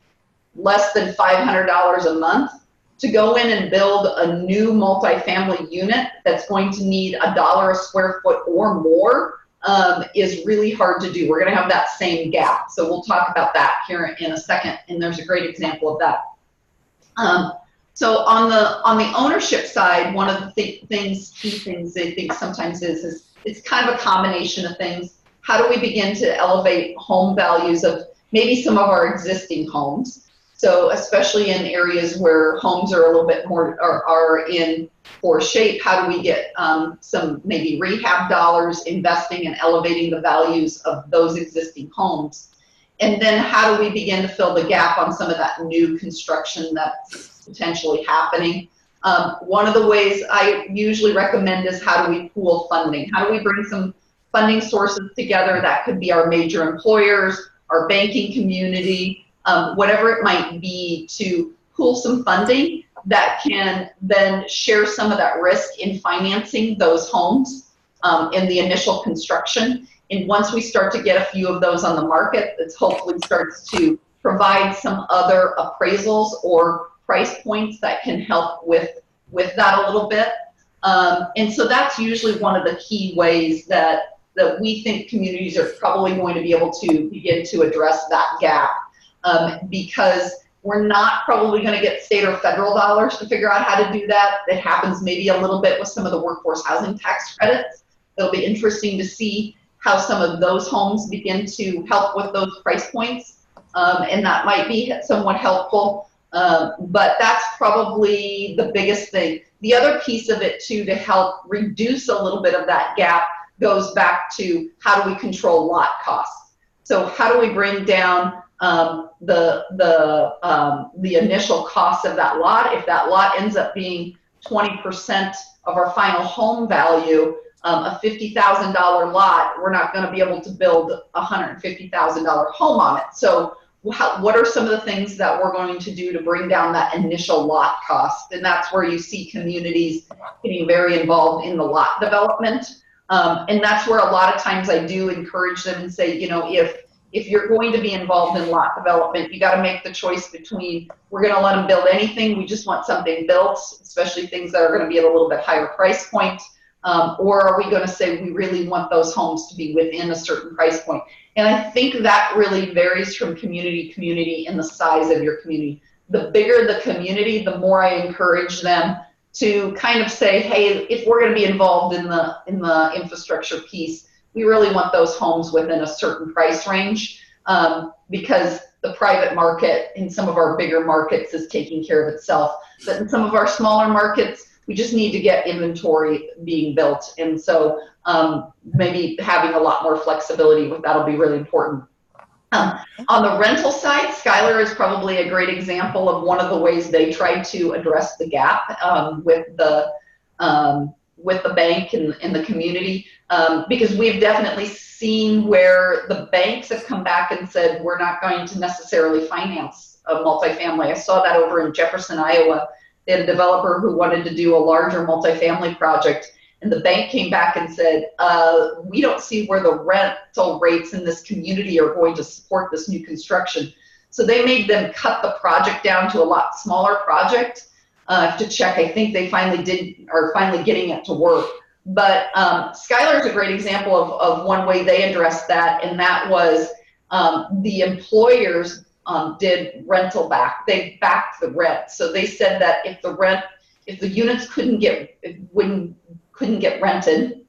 less than $500 a month, to go in and build a new multifamily unit that's going to need $1 a square foot or more is really hard to do. We're going to have that same gap. So we'll talk about that here in a second, and there's a great example of that. So on the ownership side, one of the key things I think sometimes is it's kind of a combination of things. How do we begin to elevate home values of maybe some of our existing homes? So especially in areas where homes are a little bit more are in poor shape, how do we get some maybe rehab dollars investing and elevating the values of those existing homes? And then how do we begin to fill the gap on some of that new construction that's potentially happening? One of the ways I usually recommend is how do we pool funding? How do we bring some funding sources together? That could be our major employers, our banking community, whatever it might be, to pool some funding that can then share some of that risk in financing those homes in the initial construction. And once we start to get a few of those on the market, it hopefully starts to provide some other appraisals or price points that can help with that a little bit. And so that's usually one of the key ways that we think communities are probably going to be able to begin to address that gap, because we're not probably going to get state or federal dollars to figure out how to do that. It happens maybe a little bit with some of the workforce housing tax credits. It'll be interesting to see how some of those homes begin to help with those price points, and that might be somewhat helpful. But that's probably the biggest thing. The other piece of it too, to help reduce a little bit of that gap, goes back to how do we control lot costs. So how do we bring down the initial cost of that lot? If that lot ends up being 20% of our final home value, a $50,000 lot, we're not going to be able to build a $150,000 home on it. So what are some of the things that we're going to do to bring down that initial lot cost? And that's where you see communities getting very involved in the lot development. And that's where a lot of times I do encourage them and say, you know, if you're going to be involved in lot development, you got to make the choice between, we're going to let them build anything, we just want something built, especially things that are going to be at a little bit higher price point, or are we going to say we really want those homes to be within a certain price point? And I think that really varies from community to community and the size of your community. The bigger the community, the more I encourage them to kind of say, hey, if we're going to be involved in the infrastructure piece, we really want those homes within a certain price range, because the private market in some of our bigger markets is taking care of itself. But in some of our smaller markets, we just need to get inventory being built. And so maybe having a lot more flexibility with that'll be really important. On the rental side, Skylar is probably a great example of one of the ways they tried to address the gap with the bank and the community, because we've definitely seen where the banks have come back and said, we're not going to necessarily finance a multifamily. I saw that over in Jefferson, Iowa. They had a developer who wanted to do a larger multifamily project, and the bank came back and said, we don't see where the rental rates in this community are going to support this new construction. So they made them cut the project down to a lot smaller project. I have to check. I think they finally are finally getting it to work. But Skylar is a great example of one way they addressed that, and that was the employers did rental back. They backed the rent. So they said that if the units couldn't get rented,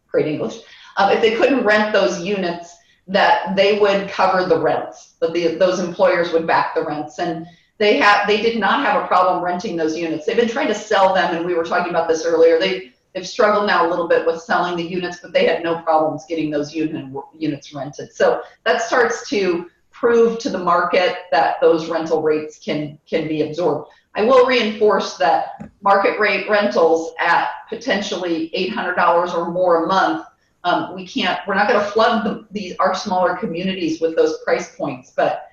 great English, if they couldn't rent those units, that they would cover the rents. But those employers would back the rents, and they did not have a problem renting those units. They've been trying to sell them, and we were talking about this earlier. They've struggled now a little bit with selling the units, but they had no problems getting those units rented. So that starts to prove to the market that those rental rates can be absorbed. I will reinforce that market rate rentals at potentially $800 or more a month, we're not going to flood our smaller communities with those price points, but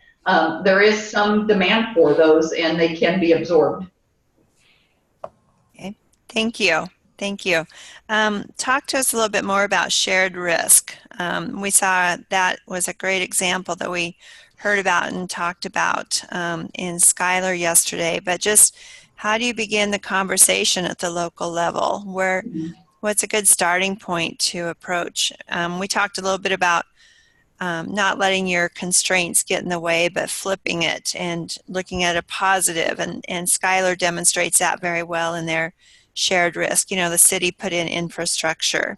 there is some demand for those, and they can be absorbed.
Okay, thank you. Thank you. Talk to us a little bit more about shared risk. We saw that was a great example that we heard about and talked about in Schuyler yesterday, but just how do you begin the conversation at the local level? What's a good starting point to approach? We talked a little bit about not letting your constraints get in the way, but flipping it and looking at a positive. And Schuyler demonstrates that very well in their shared risk. You know, the city put in infrastructure,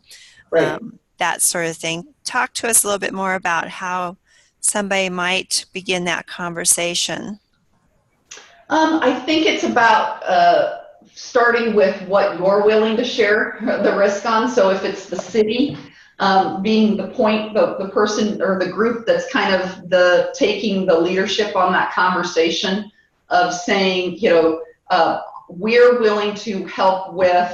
Right.
that sort of thing. Talk to us a little bit more about how somebody might begin that conversation.
I think it's about starting with what you're willing to share the risk on. So if it's the city, being the point, the person or the group that's kind of taking the leadership on that conversation of saying, you know, we're willing to help with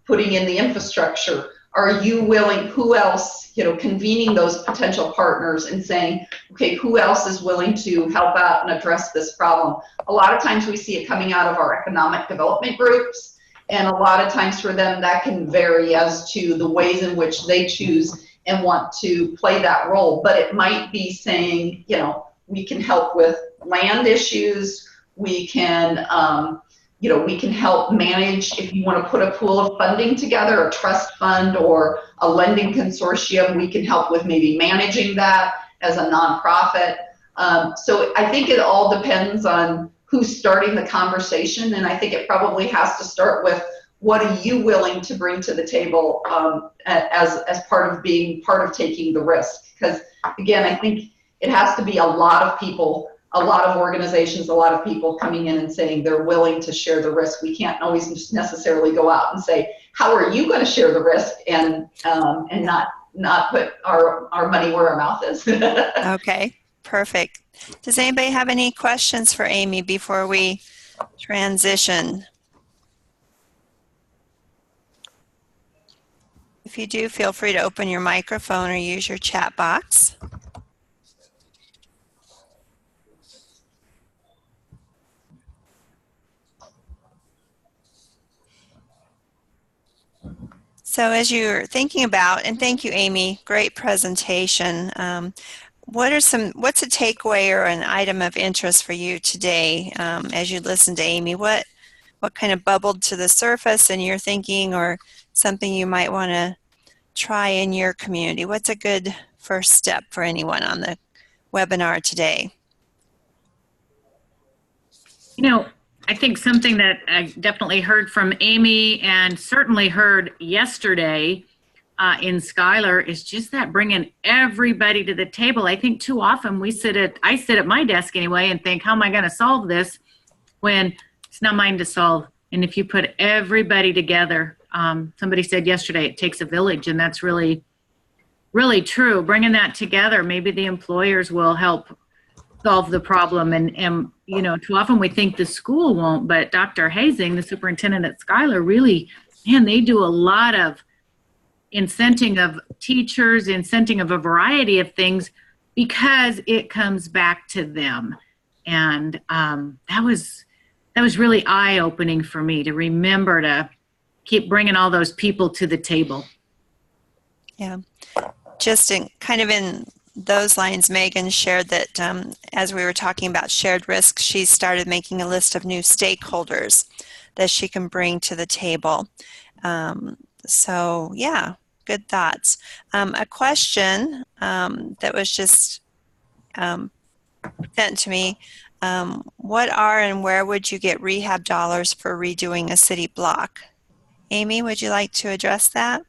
putting in the infrastructure. Are you willing? Who else? You know, convening those potential partners and saying, okay, who else is willing to help out and address this problem? A lot of times we see it coming out of our economic development groups, and a lot of times for them that can vary as to the ways in which they choose and want to play that role. But it might be saying, you know, we can help with land issues. We can, you know, we can help manage if you want to put a pool of funding together, a trust fund or a lending consortium, we can help with maybe managing that as a nonprofit. So I think it all depends on who's starting the conversation, and I think it probably has to start with what are you willing to bring to the table as part of being part of taking the risk. Because again, I think it has to be a lot of people, a lot of organizations, a lot of people coming in and saying they're willing to share the risk. We can't always just necessarily go out and say, how are you going to share the risk and not put our money where our mouth is.
Okay, perfect. Does anybody have any questions for Amy before we transition? If you do, feel free to open your microphone or use your chat box. So as you're thinking about, and thank you, Amy, great presentation. What's a takeaway or an item of interest for you today as you listen to Amy? What kind of bubbled to the surface in your thinking, or something you might want to try in your community? What's a good first step for anyone on the webinar today?
You know, I think something that I definitely heard from Amy and certainly heard yesterday in Schuyler is just that bringing everybody to the table. I think too often I sit at my desk anyway and think, how am I going to solve this, when it's not mine to solve. And if you put everybody together, somebody said yesterday, it takes a village, and that's really, really true. Bringing that together, maybe the employers will help solve the problem. And you know, too often we think the school won't, but Dr. Hazing, the superintendent at Schuyler, really, man, they do a lot of incenting of teachers, incenting of a variety of things, because it comes back to them. And that was really eye-opening for me to remember to keep bringing all those people to the table.
Yeah, just in those lines, Megan shared that as we were talking about shared risk, she started making a list of new stakeholders that she can bring to the table. So yeah, good thoughts. A question that was just sent to me, what are and where would you get rehab dollars for redoing a city block? Amy, would you like to address that?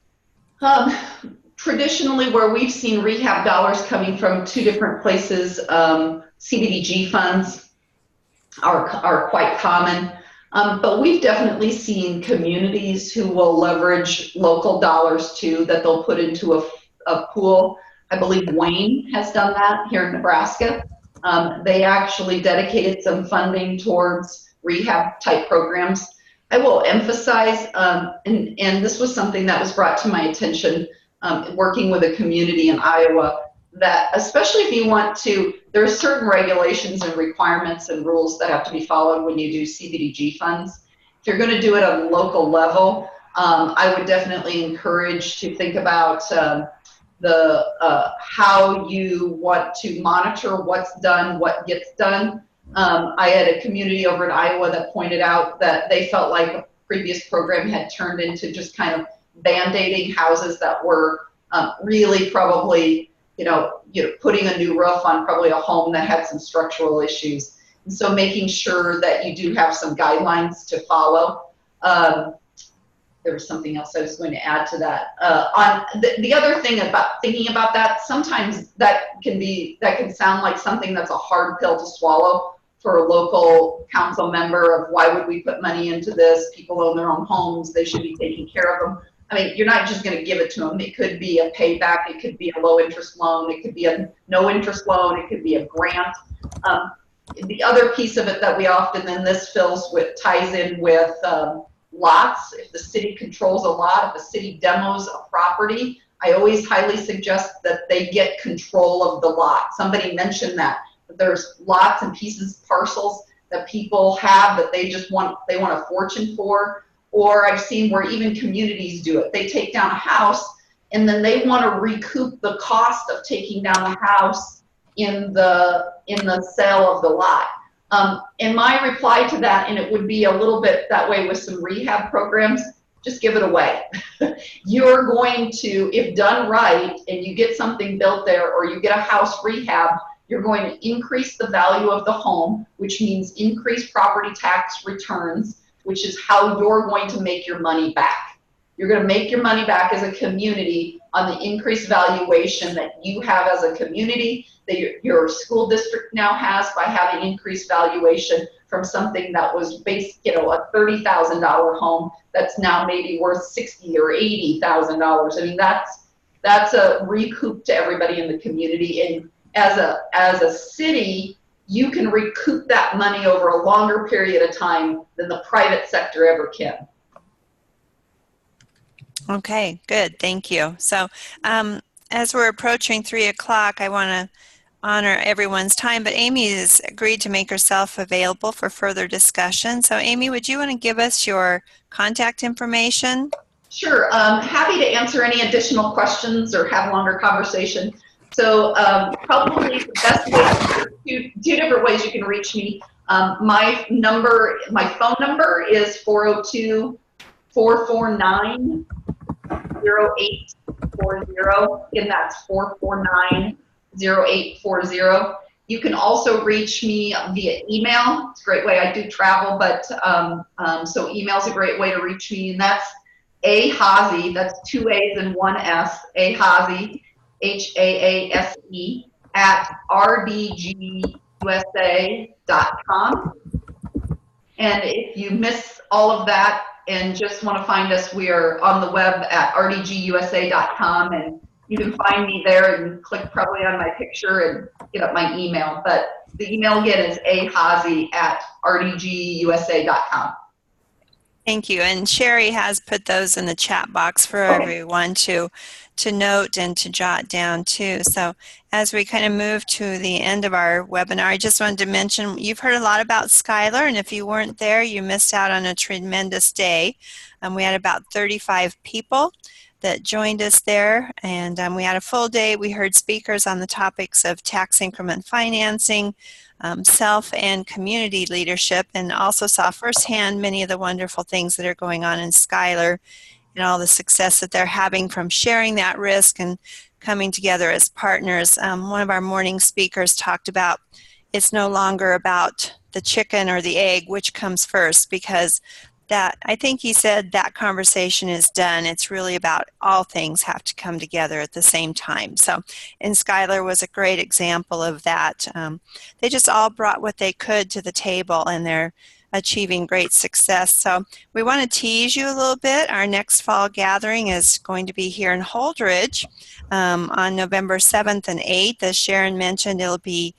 Traditionally, where we've seen rehab dollars coming from two different places, CDBG funds are quite common. But we've definitely seen communities who will leverage local dollars too, that they'll put into a pool. I believe Wayne has done that here in Nebraska. They actually dedicated some funding towards rehab type programs. I will emphasize, and this was something that was brought to my attention working with a community in Iowa, that especially if you want to, there are certain regulations and requirements and rules that have to be followed when you do CDBG funds. If you're going to do it at a local level, I would definitely encourage to think about how you want to monitor what's done, what gets done. I had a community over in Iowa that pointed out that they felt like a previous program had turned into just kind of band-aiding houses that were really probably, putting a new roof on probably a home that had some structural issues. And so making sure that you do have some guidelines to follow. There was something else I was going to add to that. On the other thing about thinking about that, sometimes that can sound like something that's a hard pill to swallow for a local council member of why would we put money into this? People own their own homes. They should be taking care of them. I mean, you're not just going to give it to them. It could be a payback. It could be a low interest loan. It could be a no interest loan. It could be a grant. The other piece of it that we often, and this ties in with lots. If the city controls a lot, if the city demos a property, I always highly suggest that they get control of the lot. Somebody mentioned that there's lots and pieces, parcels that people have that they want a fortune for. Or I've seen where even communities do it. They take down a house and then they want to recoup the cost of taking down the house in the sale of the lot. And my reply to that, and it would be a little bit that way with some rehab programs, just give it away. You're going to, if done right, and you get something built there or you get a house rehab, you're going to increase the value of the home, which means increase property tax returns, which is how you're going to make your money back. You're going to make your money back as a community on the increased valuation that you have as a community, that your school district now has by having increased valuation from something that was based, a $30,000 home that's now maybe worth $60,000 or $80,000. I mean, that's a recoup to everybody in the community. And as a city, you can recoup that money over a longer period of time than the private sector ever can.
Okay, good. Thank you. So as we're approaching 3 o'clock, I want to honor everyone's time, but Amy has agreed to make herself available for further discussion. So Amy, would you want to give us your contact information?
Sure. Happy to answer any additional questions or have longer conversation. So probably the best way, two different ways you can reach me. My phone number is 402-449-0840. Again, that's 449-0840. You can also reach me via email. It's a great way. I do travel, but so email's a great way to reach me, and that's ahaase, that's 2 A's and 1 S, ahaase, HAASE, at rdgusa.com. And if you miss all of that and just want to find us, we are on the web at rdgusa.com, and you can find me there and click probably on my picture and get up my email. But the email again is ahaase at rdgusa.com.
Thank you. And Sherry has put those in the chat box for everyone to note and to jot down too. So as we kind of move to the end of our webinar, I just wanted to mention you've heard a lot about Schuyler, and if you weren't there, you missed out on a tremendous day. We had about 35 people that joined us there, and we had a full day. We heard speakers on the topics of tax increment financing, self and community leadership, and also saw firsthand many of the wonderful things that are going on in Schuyler and all the success that they're having from sharing that risk and coming together as partners. One of our morning speakers talked about it's no longer about the chicken or the egg, which comes first, because that, I think he said, that conversation is done. It's really about all things have to come together at the same time. So, and Schuyler was a great example of that. They just all brought what they could to the table, and they're achieving great success. So we want to tease you a little bit. Our next fall gathering is going to be here in Holdridge on November 7th and 8th. As Sharon mentioned, it'll be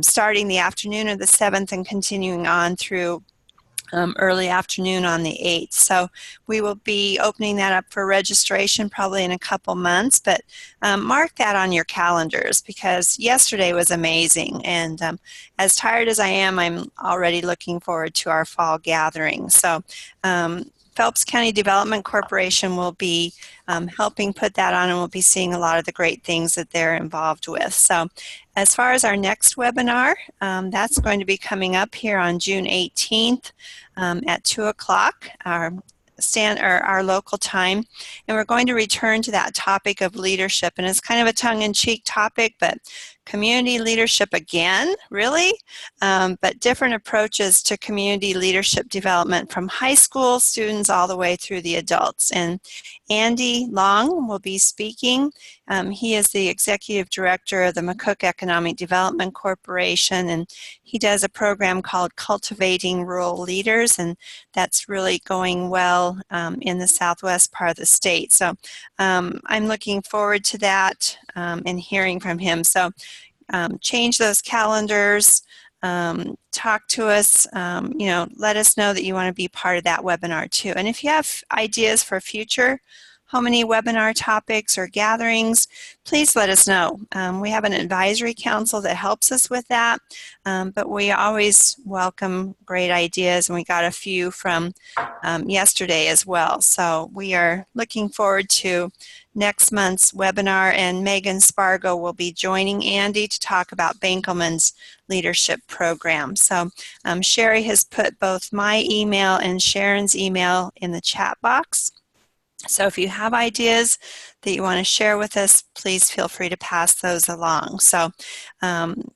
starting the afternoon of the 7th and continuing on through early afternoon on the 8th. So we will be opening that up for registration probably in a couple months, but mark that on your calendars because yesterday was amazing. And as tired as I am, I'm already looking forward to our fall gathering. So Phelps County Development Corporation will be helping put that on, and we'll be seeing a lot of the great things that they're involved with. So as far as our next webinar, that's going to be coming up here on June 18th at 2 o'clock. Our local time, and we're going to return to that topic of leadership, and it's kind of a tongue-in-cheek topic, but community leadership again, really, but different approaches to community leadership development from high school students all the way through the adults. And Andy Long will be speaking. He is the executive director of the McCook Economic Development Corporation, and he does a program called Cultivating Rural Leaders, and that's really going well in the southwest part of the state. So I'm looking forward to that and hearing from him. So change those calendars, talk to us, let us know that you want to be part of that webinar too. And if you have ideas for future HomeNE webinar topics or gatherings, please let us know. We have an advisory council that helps us with that, but we always welcome great ideas, and we got a few from yesterday as well. So we are looking forward to next month's webinar, and Megan Spargo will be joining Andy to talk about Bankelman's leadership program. So Sherry has put both my email and Sharon's email in the chat box. So if you have ideas that you want to share with us, please feel free to pass those along. So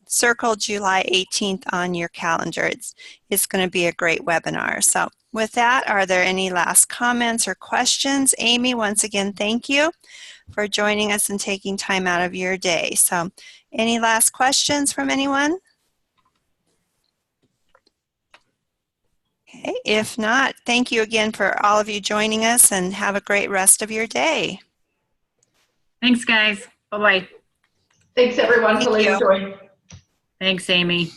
circle July 18th on your calendar. It's going to be a great webinar. So with that, are there any last comments or questions? Amy, once again, thank you for joining us and taking time out of your day. So any last questions from anyone? Okay, if not, thank you again for all of you joining us, and have a great rest of your day.
Thanks, guys. Bye-bye.
Thanks, everyone, for
Thank
letting
you.
me join.
Thanks, Amy.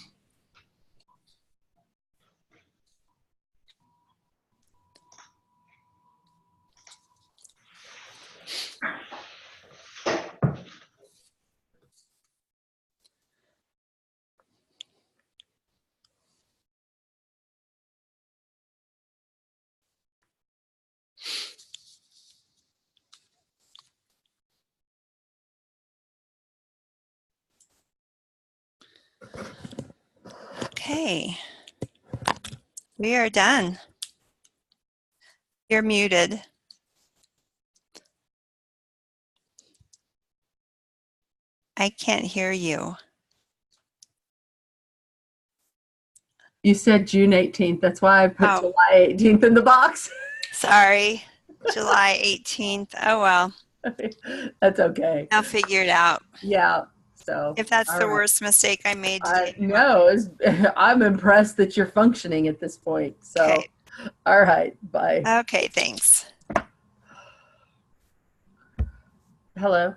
Okay, we are done. You're muted. I can't hear you.
You said June 18th. That's why I put
Oh.
July 18th in the box.
Sorry, July 18th. Oh, well.
That's okay.
I'll figure it out.
Yeah. So
If that's the
right.
worst mistake I made today.
No, I'm impressed that you're functioning at this point. So,
Okay.
All right. Bye.
Okay, thanks.
Hello.